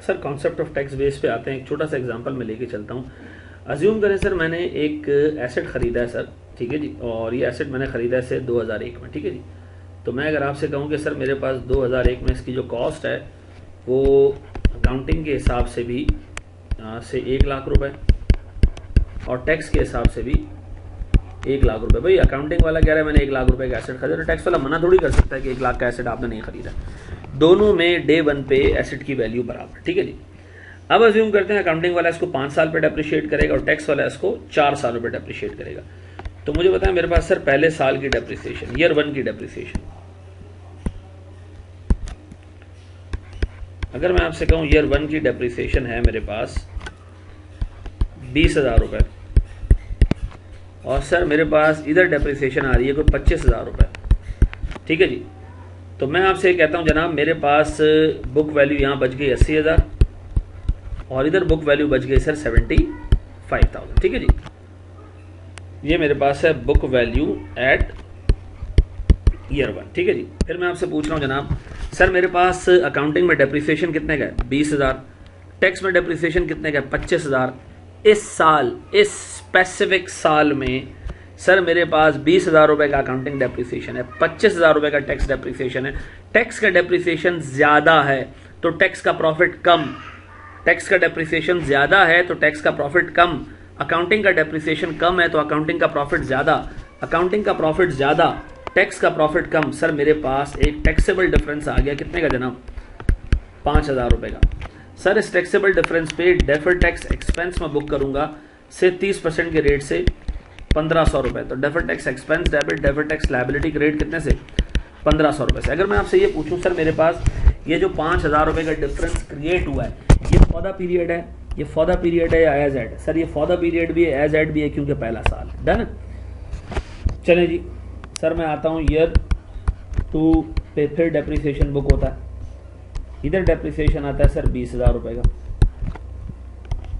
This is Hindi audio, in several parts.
Sir concept of tax base पे आते हैं, एक छोटा सा एग्जांपल मैं लेके चलता हूँ। अज्यूम करें सर मैंने एक एसेट ख़रीदा है सर, ठीक है जी, और ये एसेट मैंने ख़रीदा है से 2001 में, ठीक है जी। तो मैं अगर आपसे कहूँ कि सर मेरे पास 2001 में इसकी जो कॉस्ट है वो अकाउंटिंग के हिसाब से भी से 1 लाख रुपए और टैक्स के हिसाब से भी 1 लाख रुपए। भाई अकाउंटिंग वाला कह रहा है मैंने 1 लाख रुपए का एसेट खरीदा, तो टैक्स वाला मना थोड़ी कर सकता है कि 1 लाख का एसेट आपने नहीं खरीदा। दोनों में डे 1 पे एसेट की वैल्यू बराबर, ठीक है जी। अब अज्यूम करते हैं अकाउंटिंग वाला इसको 5 साल पे डेप्रिशिएट करेगा और टैक्स वाला इसको 4 सालों पे डेप्रिशिएट करेगा। तो मुझे बताएं मेरे पास सर पहले साल की डेप्रिसिएशन, ईयर 1 की डेप्रिसिएशन, अगर मैं आपसे कहूं ईयर 1 की डेप्रिसिएशन है मेरे पास 20,000 रुपए और सर मेरे पास इधर डेप्रिसिएशन आ रही है कोई 25,000 रुपए, ठीक है जी। तो मैं आपसे कहता हूं जनाब मेरे पास बुक वैल्यू यहां बच गई 80,000 और इधर बुक वैल्यू बच गई सर 75,000, ठीक है जी। ये मेरे पास है बुक वैल्यू एट ईयर 1, ठीक है जी। फिर मैं आपसे पूछ रहा हूँ जनाब सर मेरे पास अकाउंटिंग में डेप्रिसिएशन कितने का है 20,000, टैक्स में डेप्रिसिएशन कितने का है 25,000। इस साल, इस स्पेसिफिक साल में सर मेरे पास 20,000 रुपए का अकाउंटिंग डेप्रिसिएशन है, 25,000 रुपए का टैक्स डेप्रिसिएशन है। टैक्स का डेप्रिसिएशन ज्यादा है तो टैक्स का प्रॉफिट कम, टैक्स का डेप्रिसिएशन ज्यादा है तो टैक्स का प्रॉफिट कम, अकाउंटिंग का डेप्रिसिएशन कम है तो अकाउंटिंग का प्रॉफिट ज्यादा, अकाउंटिंग का प्रॉफिट ज्यादा, टैक्स का प्रॉफिट कम। सर मेरे पास एक टैक्सेबल डिफरेंस आ गया, कितने का जनाब 5,000 रुपए का। सर इस टैक्सेबल डिफरेंस पे डेफर्ड टैक्स एक्सपेंस में बुक करूंगा से 30% के रेट से 1,500 रुपए। तो deferred tax expense debit, deferred tax liability के रेट कितने से 1,500 रुपए से। अगर मैं आपसे ये पूछूं सर मेरे पास ये जो 5,000 रुपए का डिफरेंस क्रिएट हुआ है ये फॉर द पीरियड है, ये फॉर द पीरियड है या एज एड? सर ये फॉर द पीरियड भी है, एज एड भी है क्योंकि पहला साल है। डन। चले जी सर मैं आता हूँ ईयर 2 पे, फिर डेप्रिसिएशन बुक होता है। इधर डेप्रिसिएशन आता है सर 20,000 रुपए का,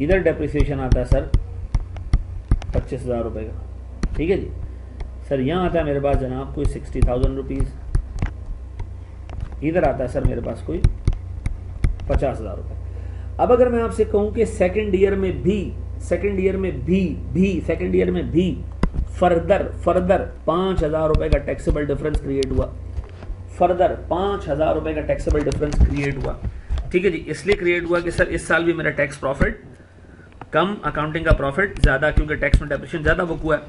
इधर डेप्रिसिएशन आता है सर 25,000 रुपए का, ठीक है जी। सर यहाँ आता है मेरे पास जनाब कोई 60,000 रुपीज़, इधर आता है सर मेरे पास कोई 50,000 रुपए। अब अगर मैं आपसे कहूं कि सेकंड ईयर में भी फर्दर 5,000 रुपए का टैक्सेबल डिफरेंस क्रिएट हुआ, फर्दर 5,000 रुपए का टैक्सेबल डिफरेंस क्रिएट हुआ, ठीक है जी। इसलिए क्रिएट हुआ कि सर इस साल भी मेरा टैक्स प्रॉफिट कम, अकाउंटिंग का प्रॉफिट ज्यादा क्योंकि टैक्स में डेप्रिसिएशन ज्यादा बुक हुआ है।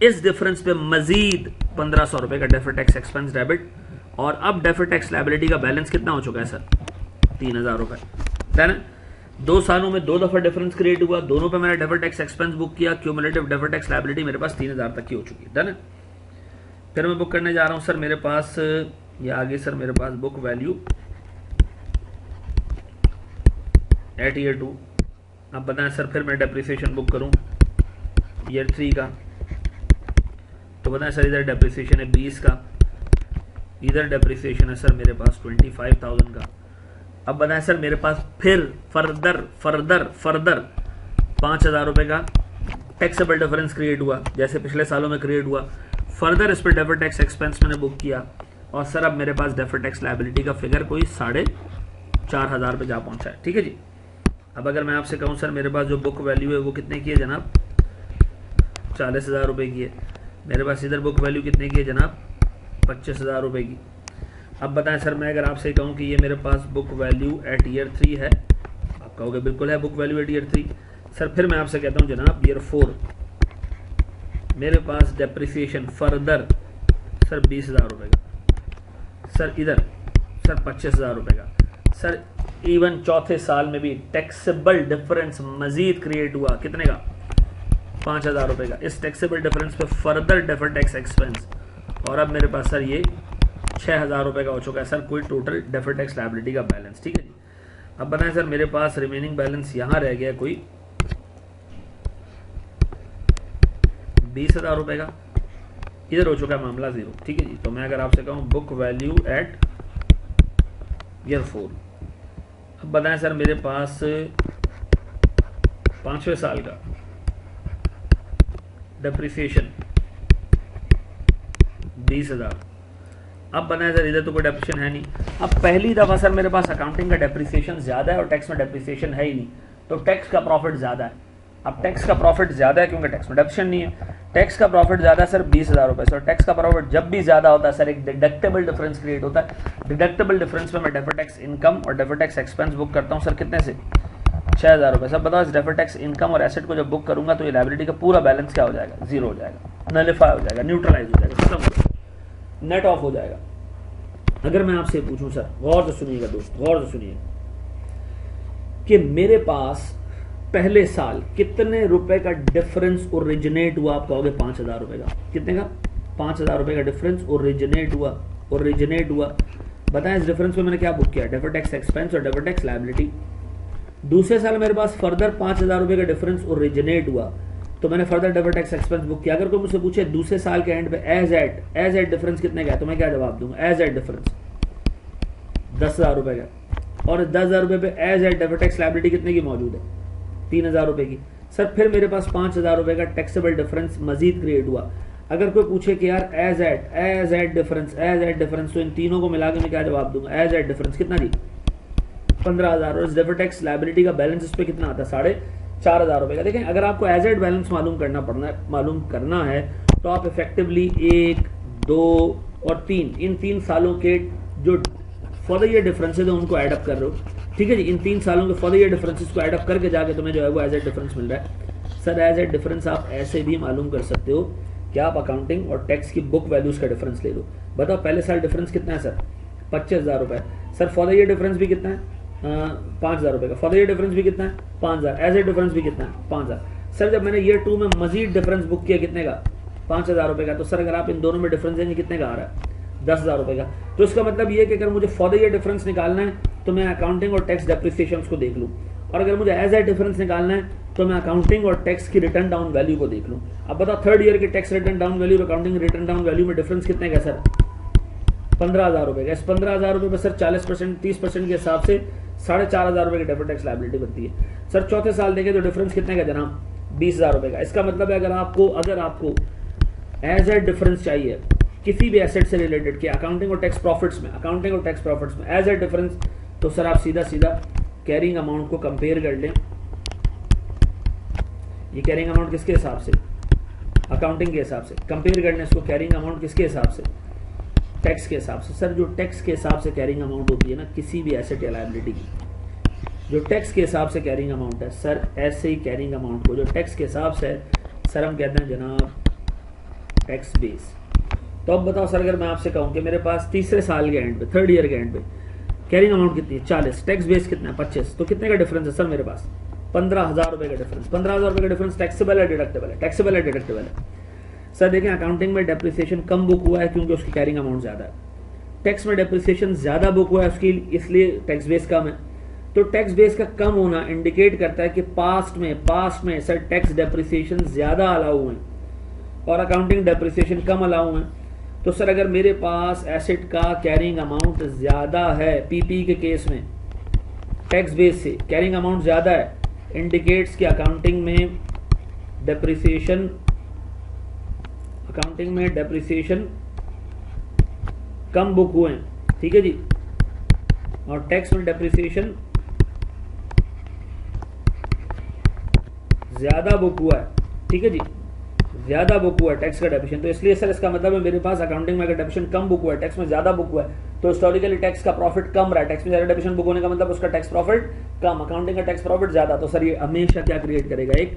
इस डिफरेंस पे मजीद 1,500 रुपए का डेफर्ड टैक्स एक्सपेंस डेबिट और अब डेफर्ड टैक्स लायबिलिटी का बैलेंस कितना हो चुका है सर 3,000 रुपए। डन। 2 सालों में 2 दफा डिफरेंस क्रिएट हुआ, दोनों पे मैंने डेफर्ड टैक्स एक्सपेंस बुक किया, क्यूमुलेटिव डेफर्ड टैक्स लायबिलिटी मेरे पास 3,000 तक की हो चुकी है। डन। फिर मैं बुक करने जा रहा हूं सर मेरे पास ये आगे सर मेरे पास बुक वैल्यू एट ईयर 2। अब बताएं सर फिर मैं डेप्रिसिएशन बुक करूं ईयर 3 का, तो बताएं सर इधर डेप्रिसिएशन है 20 का, इधर डेप्रिसिएशन है सर मेरे पास 25,000 का। अब बताएं सर मेरे पास फिर फर्दर 5,000 रुपए का टैक्सेबल डिफरेंस क्रिएट हुआ जैसे पिछले सालों में क्रिएट हुआ, फर्दर इस पर डेफर्ड टैक्स एक्सपेंस मैंने बुक किया और सर अब मेरे पास डेफर्ड टैक्स लायबिलिटी का फिगर कोई 4,500 पे जा पहुंचा है, ठीक है जी। अब अगर मैं आपसे कहूं सर मेरे पास जो बुक वैल्यू है वो कितने की है जनाब 40,000 रुपए की है, मेरे पास इधर बुक वैल्यू कितने की है जनाब 25,000 रुपए की। अब बताएं सर मैं अगर आपसे कहूं कि ये मेरे पास बुक वैल्यू एट ईयर 3 है, आप कहोगे बिल्कुल है book value at year 3। Sir फिर मैं आपसे कहता हूं जनाब ईयर 4 मेरे पास डेप्रिसिएशन फर्दर सर 20,000 रुपए का, सर इधर सर 25,000 रुपए का। सर इवन चौथे साल में भी टैक्सेबल डिफरेंस मजीद क्रिएट हुआ, कितने का 5,000 रुपए का। इस टैक्सेबल डिफरेंस पे फर्दर डेफर्ड टैक्स एक्सपेंस और अब मेरे पास सर ये 6,000 रुपए का हो चुका है सर कोई टोटल डेफर्ड टैक्स लायबिलिटी का बैलेंस, ठीक है जी। अब बताएं सर मेरे पास रिमेनिंग बैलेंस यहां रह गया कोई 20,000 रुपए का, इधर हो चुका है मामला 0, ठीक है जी। तो मैं अगर आपसे कहूं बुक वैल्यू एट ईयर 4, अब बताएं सर मेरे पास 5वें साल का डेप्रिसिएशन 20,000, अब बनाया सर इधर तो कोई डेप्रिसिएशन है नहीं। अब पहली दफ़ा सर मेरे पास अकाउंटिंग का डेप्रिसिएशन ज़्यादा है और टैक्स में डेप्रिसिएशन है ही नहीं, तो टैक्स का प्रॉफिट ज़्यादा है। अब टैक्स का प्रॉफिट ज़्यादा है क्योंकि टैक्स में डेप्रिसिएशन नहीं है। टैक्स का प्रॉफिट ज़्यादा है सर 20,000 रुपये से, और टैक्स का प्रॉफिट जब भी ज़्यादा होता है सर एक डिडक्टेबल डिफरेंस क्रिएट होता है। डिडक्टेबल डिफरेंस में मैं डेफर्ड टैक्स इनकम और डेफर्ड टैक्स एक्सपेंस बुक करता हूँ सर कितने से, 6,000 रुपये। सब बताओ इस डेफर्ड टैक्स इनकम और एसेट को जब बुक करूँगा तो ये लायबिलिटी का पूरा बैलेंस क्या हो जाएगा, जीरो हो जाएगा, नलिफाई हो जाएगा, न्यूट्रलाइज हो जाएगा, खत्म हो जाएगा, नेट ऑफ हो जाएगा। अगर मैं आपसे पूछूं सर, गौर से सुनिएगा दोस्त, गौर से सुनिए, कि मेरे पास पहले साल कितने रुपए का डिफरेंस ओरिजिनेट हुआ, आप कहोगे 5,000 रुपए का। कितने का? 5,000 रुपए का डिफरेंस ओरिजिनेट हुआ। बताएं इस डिफरेंस में मैंने क्या बुक किया, डेफर्ड टैक्स एक्सपेंस और डेफर्ड टैक्स लायबिलिटी। दूसरे साल मेरे पास फर्दर 5,000 रुपए का डिफरेंस ओरिजिनेट हुआ, तो मैंने further deferred tax expense book किया। अगर कोई मुझसे पूछे दूसरे साल के एंड पे एज एट डिफरेंस कितने का है, तो मैं क्या जवाब दूंगा, एज एट डिफरेंस 10,000 रुपए का, और 10,000 रुपए पे as at deferred tax liability कितने की मौजूद है, 3,000 रुपए की। सर फिर मेरे पास 5,000 रुपए का टैक्सेबल डिफरेंस मजीद क्रिएट हुआ। अगर कोई पूछे कि यार एज एट डिफरेंस, तो इन तीनों को मिला के मैं क्या जवाब दूंगा, एज एट डिफरेंस कितना जी, 15,000। और इस डेफर्ड टैक्स लायबिलिटी का बैलेंस इस पे कितना आता है, 4,500 रुपए का। देखें अगर आपको एज एट बैलेंस मालूम करना है तो आप इफेक्टिवली 1, 2 और 3 इन 3 सालों के जो फॉर द ईयर डिफरेंसेज है उनको एड अप कर रहे हो। ठीक है जी, इन 3 सालों के फॉर द ईयर डिफरेंसेस को एड अप करके जाके तुम्हें जो है वो एज एट डिफरेंस मिल रहा है। सर एज एट डिफरेंस आप ऐसे भी मालूम कर सकते हो कि आप अकाउंटिंग और टैक्स की बुक वैल्यूज का डिफरेंस ले लो। बताओ पहले साल डिफरेंस कितना है सर, 25,000 रुपए। Sir for the year difference भी कितना है, 5,000 रुपए का। फॉर द ईयर डिफरेंस भी कितना है, 5,000। एज एट डिफरेंस भी कितना है, 5,000। सर जब मैंने ईयर 2 में मजीद डिफरेंस बुक किया कितने का, 5,000 रुपए का, तो सर अगर आप इन दोनों में डिफरेंस देंगे कितने का आ रहा है, 10,000 रुपए का। तो इसका मतलब ये कि अगर मुझे फॉर द ईयर डिफरेंस निकालना है तो मैं अकाउंटिंग और टैक्स डेप्रिसिएशन को देख लूँ, और अगर मुझे एज एट डिफरेंस निकालना है तो मैं अकाउंटिंग और टैक्स की रिटर्न डाउन वैल्यू को देख लूँ। अब बताओ थर्ड ईयर की टैक्स रिटर्न डाउन वैल्यू और अकाउंटिंग रिटर्न डाउन वैल्यू में डिफरेंस कितने का सर, 15,000 रुपए का। इस 15,000 रुपए पर सर 40% 30% के हिसाब से 4,500 रुपए की डेफर्ड टैक्स लायबिलिटी बनती है। सर चौथे साल देंगे तो डिफरेंस कितने का जनाब, 20,000 रुपए का। इसका मतलब है अगर आपको एज एट डिफरेंस चाहिए किसी भी एसेट से रिलेटेड कि अकाउंटिंग और टैक्स प्रॉफिट्स में एज एट डिफरेंस, तो सर आप सीधा कैरिंग अमाउंट को कंपेयर कर लें। ये कैरिंग अमाउंट किसके हिसाब से, अकाउंटिंग के हिसाब से। कंपेयर करने इसको कैरिंग अमाउंट किसके हिसाब से, टैक्स के हिसाब से। सर जो टैक्स के हिसाब से कैरिंग अमाउंट होती है ना किसी भी एसेट या लायबिलिटी की, जो टैक्स के हिसाब से कैरिंग अमाउंट है सर, ऐसे ही कैरिंग अमाउंट को जो टैक्स के हिसाब से है सर हम कहते हैं जनाब टैक्स बेस। तो अब बताओ सर अगर मैं आपसे कहूं कि मेरे पास तीसरे साल के एंड पे, थर्ड ईयर के एंड पे कैरिंग अमाउंट कितनी है, 40, टैक्स बेस कितना है, 25, तो कितने का डिफरेंस है सर मेरे पास, 15,000 रुपए का डिफरेंस। 15,000 रुपए का डिफरेंस टैक्सेबल है डिडक्टेबल है, टैक्सेबल है डिडक्टेबल है। सर देखें अकाउंटिंग में डेप्रिसिएशन कम बुक हुआ है क्योंकि उसकी कैरिंग अमाउंट ज्यादा है, टैक्स में डेप्रिसिएशन ज्यादा बुक हुआ है उसकी, इसलिए टैक्स बेस कम है। तो टैक्स बेस का कम होना इंडिकेट करता है कि पास्ट में सर टैक्स डेप्रिसिएशन ज्यादा अलाउ हुए और अकाउंटिंग डेप्रिसिएशन कम अलाउ है। तो सर अगर मेरे पास एसेट का कैरिंग अमाउंट ज्यादा है, पीपी के केस में टैक्स बेस से कैरिंग अमाउंट ज्यादा है, इंडिकेट्स कि अकाउंटिंग में डेप्रिसिएशन कम बुक हुए हैं, ठीक है जी, और टैक्स में डेप्रिसिएशन ज्यादा बुक हुआ है, ठीक है जी, ज्यादा बुक हुआ है टैक्स का डेप्रिसिएशन। तो इसलिए सर इसका मतलब है मेरे पास अकाउंटिंग में अगर डेप्रिसिएशन कम बुक हुआ है, टैक्स में ज्यादा बुक हुआ है, तो हिस्टोरिकली टैक्स का प्रॉफिट कम रहा है। टैक्स में ज्यादा डेप्रिसिएशन बुक होने का मतलब उसका टैक्स प्रॉफिट कम, अकाउंटिंग का टैक्स प्रॉफिट ज्यादा। तो सर ये हमेशा क्या क्रिएट करेगा, एक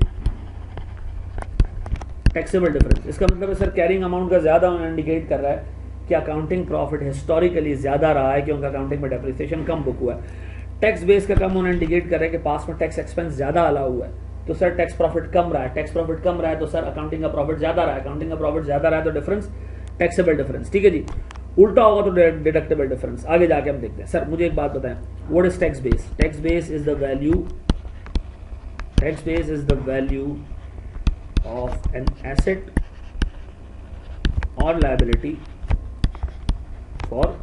टैक्सेबल डिफरेंस। इसका मतलब है सर कैरिंग अमाउंट का ज्यादा होना इंडिकेट कर रहा है कि अकाउंटिंग प्रॉफिट हिस्टोरिकली ज्यादा रहा है क्योंकि अकाउंटिंग में डेप्रिसिएशन कम बुक हुआ है। टैक्स बेस का कम होना इंडिकेट कर रहा है कि पास में टैक्स एक्सपेंस ज्यादा अलाउ हुआ है, तो सर टैक्स प्रॉफिट कम रहा है। टैक्स प्रॉफिट कम रहा है तो सर अकाउंटिंग का प्रॉफिट ज्यादा रहा है, अकाउंटिंग का प्रॉफिट ज्यादा रहा है तो डिफरेंस टैक्सेबल डिफरेंस, ठीक है जी। उल्टा होगा तो डिडक्टेबल डिफरेंस। आगे जाके हम देखते हैं। सर मुझे एक बात बताएं, what is tax base? Tax base is the value of an asset और लायबिलिटी फॉर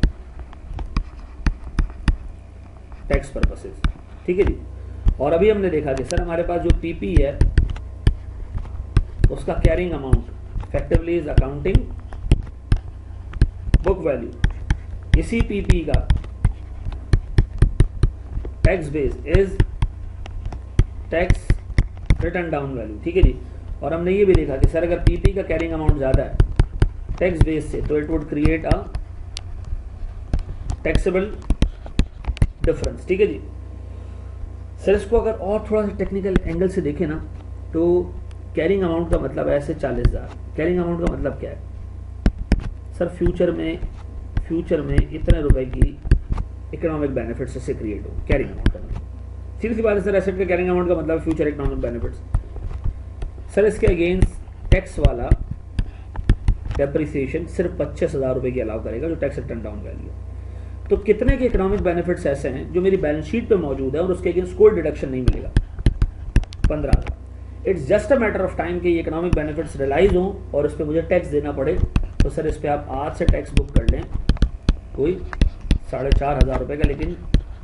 टैक्स पर्पसेस, ठीक है जी। और अभी हमने देखा कि सर हमारे पास जो पीपी है उसका carrying amount effectively is accounting book value इसी पीपी का tax base is tax return down value, ठीक है जी। और हमने ये भी देखा कि सर अगर पीपी का कैरिंग अमाउंट ज़्यादा है टैक्स बेस से तो it would create a taxable difference, ठीक है जी। सर इसको अगर और थोड़ा सा टेक्निकल एंगल से देखें ना तो कैरिंग अमाउंट का मतलब है ऐसे 40,000। कैरिंग अमाउंट का मतलब क्या है सर, फ्यूचर में इतने रुपए की इकोनॉमिक बेनिफिट्स इससे क्रिएट हो। कैरिंग अमाउंट का मतलब सीधी सी बात है सर, एसेट का कैरिंग अमाउंट का मतलब फ्यूचर इकोनॉमिक बेनिफिट्स। सर इसके अगेंस्ट टैक्स वाला डेप्रिसिएशन सिर्फ 25,000 रुपये की अलाउ करेगा जो टैक्स रिटर्न डाउन वैल्यू है। तो कितने के इकोनॉमिक बेनिफिट्स ऐसे हैं जो मेरी बैलेंस शीट पे मौजूद है और उसके अगेंस्ट कोई डिडक्शन नहीं मिलेगा? 15,000। It's just a matter of time कि ये इकोनॉमिक बेनिफिट्स रियलाइज हों और उस पर मुझे टैक्स देना पड़े। तो सर इस पर आप आज से टैक्स बुक कर लें कोई 4,500 रुपये का, लेकिन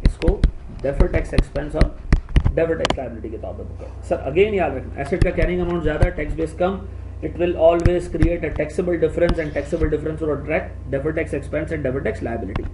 इसको डेफर्ड टैक्स एक्सपेंस और डेफर्ड टैक्स लायबिलिटी के तौर पर बुक करें। सर अगेन याद रखना, एसेट का कैरिंग अमाउंट ज़्यादा, tax base come, it will always create a taxable difference and taxable difference will attract deferred tax expense and deferred tax liability.